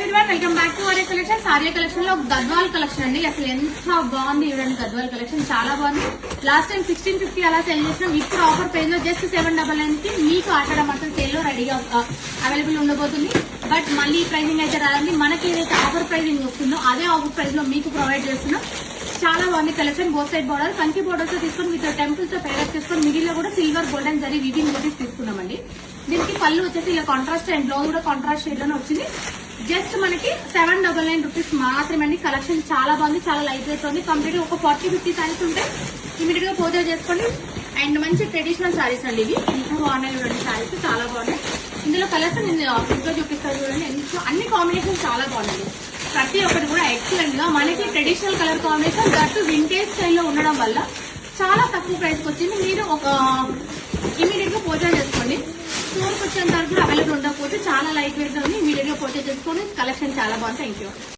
Everyone, welcome back to Arya collection. Arya collection లో Gadwal collection అండి. అసలు ఎంత బాగుంది చూడండి. గద్వాల్ కలెక్షన్ చాలా బాగుంది. లాస్ట్ టైం 1650 అలా సేల్ చేసినాం. ఇప్పుడు ఆఫర్ ప్రైస్ లో జస్ట్ 799 కి మీకు ఆటడ మాత్రం సేల్ లో రెడీగా అవైలబుల్ ఉండబోతుంది. బట్ మళ్ళీ ప్రైసింగ్ అయితే రాదండి. మనకి ఏదైతే ఆఫర్ ప్రైసింగ్ వస్తుందో అదే ఆఫర్ ప్రైస్ లో మీకు ప్రొవైడ్ చేస్తున్నాం. చాలా బాగుంది కలెక్షన్. బోత్ సైడ్ బోర్డర్ కంకి బోర్డర్స్ తో తీసుకొని విత్ టెంపుల్స్ తో పేరప్ చేసుకొని మిడిల్ లో కూడా silver golden zari weaving motifs తీసుకున్నామండి. దీనికి పళ్ళు వచ్చేసి ఇలా కాంట్రాస్ట్ అండ్ బ్లౌజ్ కూడా కాంట్రాస్ట్ షేడ్ లోనే వచ్చింది. జస్ట్ మనకి 799 రూపీస్ మాత్రమే అండి. కలెక్షన్ చాలా బాగుంది, చాలా లైట్ వెయిట్ ఉంది. కంప్లీట్ ఒక 40-50 సారీస్ ఉంటే ఇమీడియట్ గా పోతే చేసుకోండి. అండ్ మంచి ట్రెడిషనల్ సారీస్ అండి ఇవి. ఇంకా బాగున్నాయి చూడండి. సారీస్ చాలా బాగున్నాయి. ఇందులో కలర్స్ నేను ఫుడ్ చూపిస్తాను చూడండి. అన్ని కాంబినేషన్ చాలా బాగున్నాయి. ప్రతి ఒక్కటి కూడా ఎక్సలెంట్ గా మనకి traditional colour combination that vintage స్టైల్లో ఉండడం వల్ల చాలా తక్కువ ప్రైస్ వచ్చింది. మీరు ఒక ఇమీడియట్ గా పోతే చేసుకోండి. స్టోర్కి వచ్చేంత వరకు అవైలబుల్ ఉండకపోతే చాలా లైట్ వెయిట్ గా ఉంది. ఇమీడియట్ గా పోతే చేసుకోండి. కలెక్షన్ చాలా బాగుంది. Thank you.